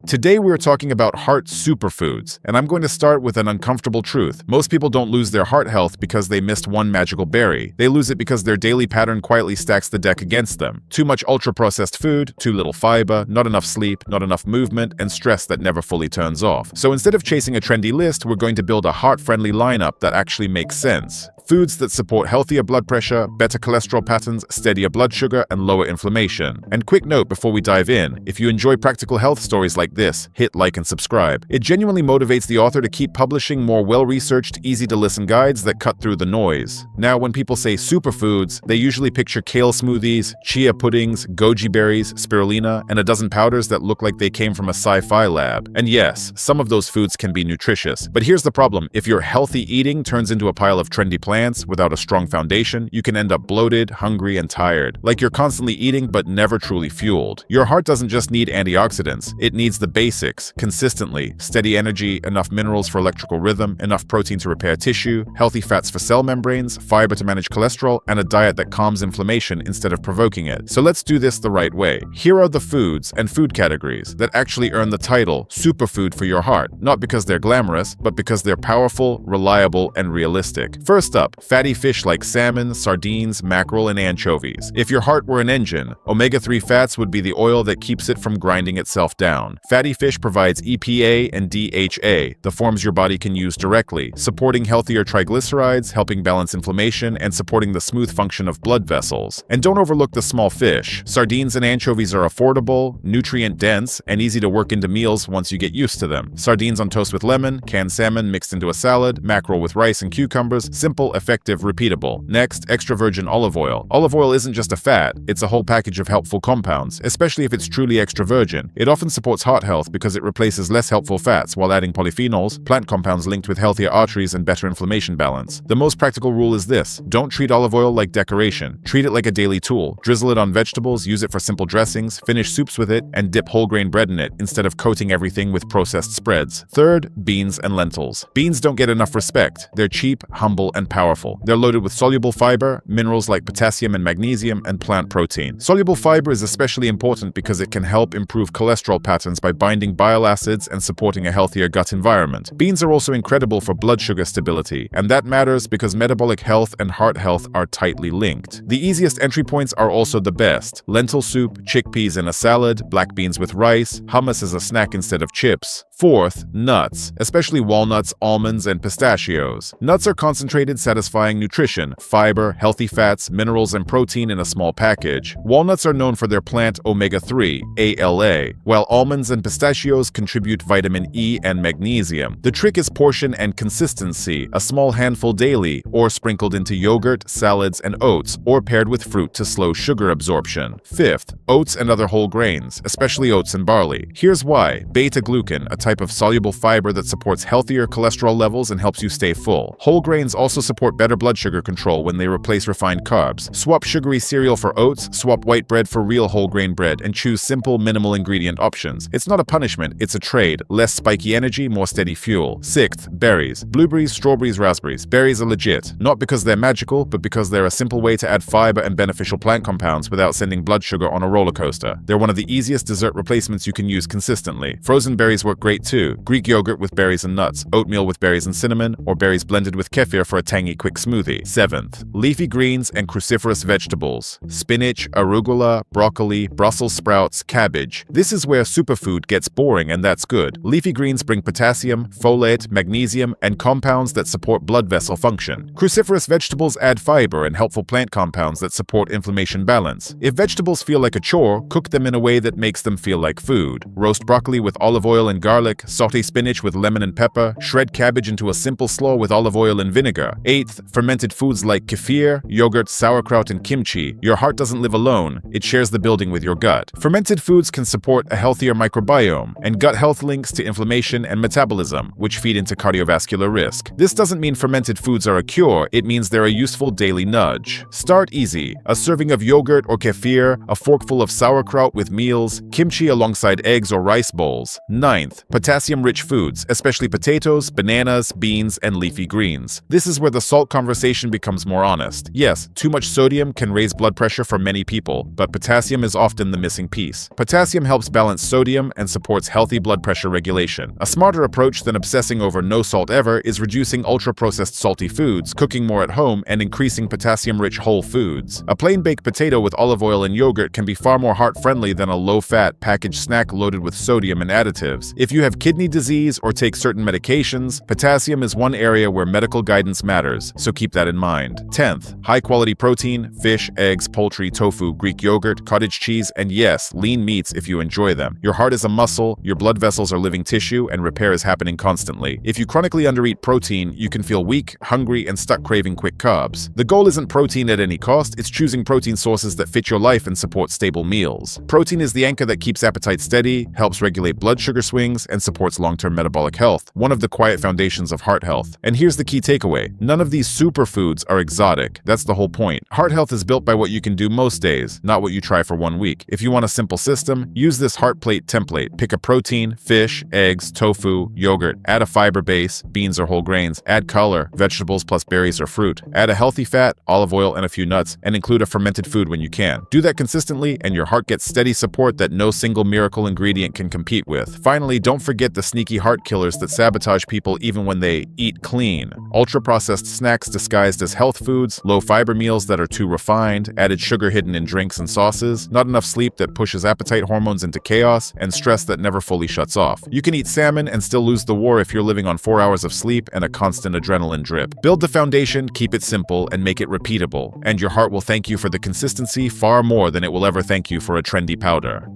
Today we're talking about heart superfoods, and I'm going to start with an uncomfortable truth. Most people don't lose their heart health because they missed one magical berry. They lose it because their daily pattern quietly stacks the deck against them. Too much ultra-processed food, too little fiber, not enough sleep, not enough movement, and stress that never fully turns off. So instead of chasing a trendy list, we're going to build a heart-friendly lineup that actually makes sense. Foods that support healthier blood pressure, better cholesterol patterns, steadier blood sugar, and lower inflammation. And quick note before we dive in, if you enjoy practical health stories like this, hit like and subscribe. It genuinely motivates the author to keep publishing more well-researched, easy-to-listen guides that cut through the noise. Now, when people say superfoods, they usually picture kale smoothies, chia puddings, goji berries, spirulina, and a dozen powders that look like they came from a sci-fi lab. And yes, some of those foods can be nutritious. But here's the problem. If your healthy eating turns into a pile of trendy plants without a strong foundation, you can end up bloated, hungry, and tired. Like you're constantly eating but never truly fueled. Your heart doesn't just need antioxidants, it needs the basics, consistently. Steady energy, enough minerals for electrical rhythm, enough protein to repair tissue, healthy fats for cell membranes, fiber to manage cholesterol, and a diet that calms inflammation instead of provoking it. So let's do this the right way. Here are the foods and food categories that actually earn the title superfood for your heart, not because they're glamorous, but because they're powerful, reliable, and realistic. First up, fatty fish like salmon, sardines, mackerel, and anchovies. If your heart were an engine, omega-3 fats would be the oil that keeps it from grinding itself down. Fatty fish provides EPA and DHA, the forms your body can use directly, supporting healthier triglycerides, helping balance inflammation, and supporting the smooth function of blood vessels. And don't overlook the small fish. Sardines and anchovies are affordable, nutrient-dense, and easy to work into meals once you get used to them. Sardines on toast with lemon, canned salmon mixed into a salad, mackerel with rice and cucumbers, simple, effective, repeatable. Next, extra virgin olive oil. Olive oil isn't just a fat, it's a whole package of helpful compounds, especially if it's truly extra virgin. It often supports heart health because it replaces less helpful fats while adding polyphenols, plant compounds linked with healthier arteries and better inflammation balance. The most practical rule is this: don't treat olive oil like decoration. Treat it like a daily tool. Drizzle it on vegetables, use it for simple dressings, finish soups with it, and dip whole grain bread in it instead of coating everything with processed spreads. Third, beans and lentils. Beans don't get enough respect. They're cheap, humble, and powerful. They're loaded with soluble fiber, minerals like potassium and magnesium, and plant protein. Soluble fiber is especially important because it can help improve cholesterol patterns by binding bile acids and supporting a healthier gut environment. Beans are also incredible for blood sugar stability, and that matters because metabolic health and heart health are tightly linked. The easiest entry points are also the best: lentil soup, chickpeas in a salad, black beans with rice, hummus as a snack instead of chips. Fourth, nuts, especially walnuts, almonds, and pistachios. Nuts are concentrated, satisfying nutrition, fiber, healthy fats, minerals, and protein in a small package. Walnuts are known for their plant omega-3, ALA, while almonds and pistachios contribute vitamin E and magnesium. The trick is portion and consistency, a small handful daily, or sprinkled into yogurt, salads, and oats, or paired with fruit to slow sugar absorption. Fifth, oats and other whole grains, especially oats and barley. Here's why: beta-glucan, a type of soluble fiber that supports healthier cholesterol levels and helps you stay full. Whole grains also support better blood sugar control when they replace refined carbs. Swap sugary cereal for oats, swap white bread for real whole grain bread, and choose simple, minimal ingredient options. It's not a punishment, it's a trade. Less spiky energy, more steady fuel. Sixth, berries. Blueberries, strawberries, raspberries. Berries are legit, not because they're magical, but because they're a simple way to add fiber and beneficial plant compounds without sending blood sugar on a roller coaster. They're one of the easiest dessert replacements you can use consistently. Frozen berries work great too. Greek yogurt with berries and nuts, oatmeal with berries and cinnamon, or berries blended with kefir for a tangy quick smoothie. Seventh, leafy greens and cruciferous vegetables. Spinach, arugula, broccoli, Brussels sprouts, cabbage. This is where superfood gets boring, and that's good. Leafy greens bring potassium, folate, magnesium, and compounds that support blood vessel function. Cruciferous vegetables add fiber and helpful plant compounds that support inflammation balance. If vegetables feel like a chore, cook them in a way that makes them feel like food. Roast broccoli with olive oil and garlic, saute spinach with lemon and pepper, shred cabbage into a simple slaw with olive oil and vinegar. Eighth, fermented foods like kefir, yogurt, sauerkraut, and kimchi. Your heart doesn't live alone, it shares the building with your gut. Fermented foods can support a healthier microbiome, and gut health links to inflammation and metabolism, which feed into cardiovascular risk. This doesn't mean fermented foods are a cure, it means they're a useful daily nudge. Start easy: a serving of yogurt or kefir, a forkful of sauerkraut with meals, kimchi alongside eggs or rice bowls. Ninth, potassium-rich foods, especially potatoes, bananas, beans, and leafy greens. This is where the salt conversation becomes more honest. Yes, too much sodium can raise blood pressure for many people, but potassium is often the missing piece. Potassium helps balance sodium and supports healthy blood pressure regulation. A smarter approach than obsessing over no salt ever is reducing ultra-processed salty foods, cooking more at home, and increasing potassium-rich whole foods. A plain baked potato with olive oil and yogurt can be far more heart-friendly than a low-fat, packaged snack loaded with sodium and additives. If you have kidney disease or take certain medications, potassium is one area where medical guidance matters, so keep that in mind. 10th, high-quality protein, fish, eggs, poultry, tofu, Greek yogurt, cottage cheese, and yes, lean meats if you enjoy them. Your heart is a muscle, your blood vessels are living tissue, and repair is happening constantly. If you chronically undereat protein, you can feel weak, hungry, and stuck craving quick carbs. The goal isn't protein at any cost, it's choosing protein sources that fit your life and support stable meals. Protein is the anchor that keeps appetite steady, helps regulate blood sugar swings, and supports long-term metabolic health, one of the quiet foundations of heart health. And here's the key takeaway: none of these superfoods are exotic. That's the whole point. Heart health is built by what you can do most days, not what you try for 1 week. If you want a simple system, use this heart plate template. Pick a protein, fish, eggs, tofu, yogurt. Add a fiber base, beans or whole grains. Add color, vegetables plus berries or fruit. Add a healthy fat, olive oil, and a few nuts, and include a fermented food when you can. Do that consistently, and your heart gets steady support that no single miracle ingredient can compete with. Finally, don't forget the sneaky heart killers that sabotage people even when they eat clean. Ultra-processed snacks disguised as health foods, low-fiber meals that are too refined, added sugar hidden in drinks and sauces, not enough sleep that pushes appetite hormones into chaos, and stress that never fully shuts off. You can eat salmon and still lose the war if you're living on 4 hours of sleep and a constant adrenaline drip. Build the foundation, keep it simple, and make it repeatable, and your heart will thank you for the consistency far more than it will ever thank you for a trendy powder.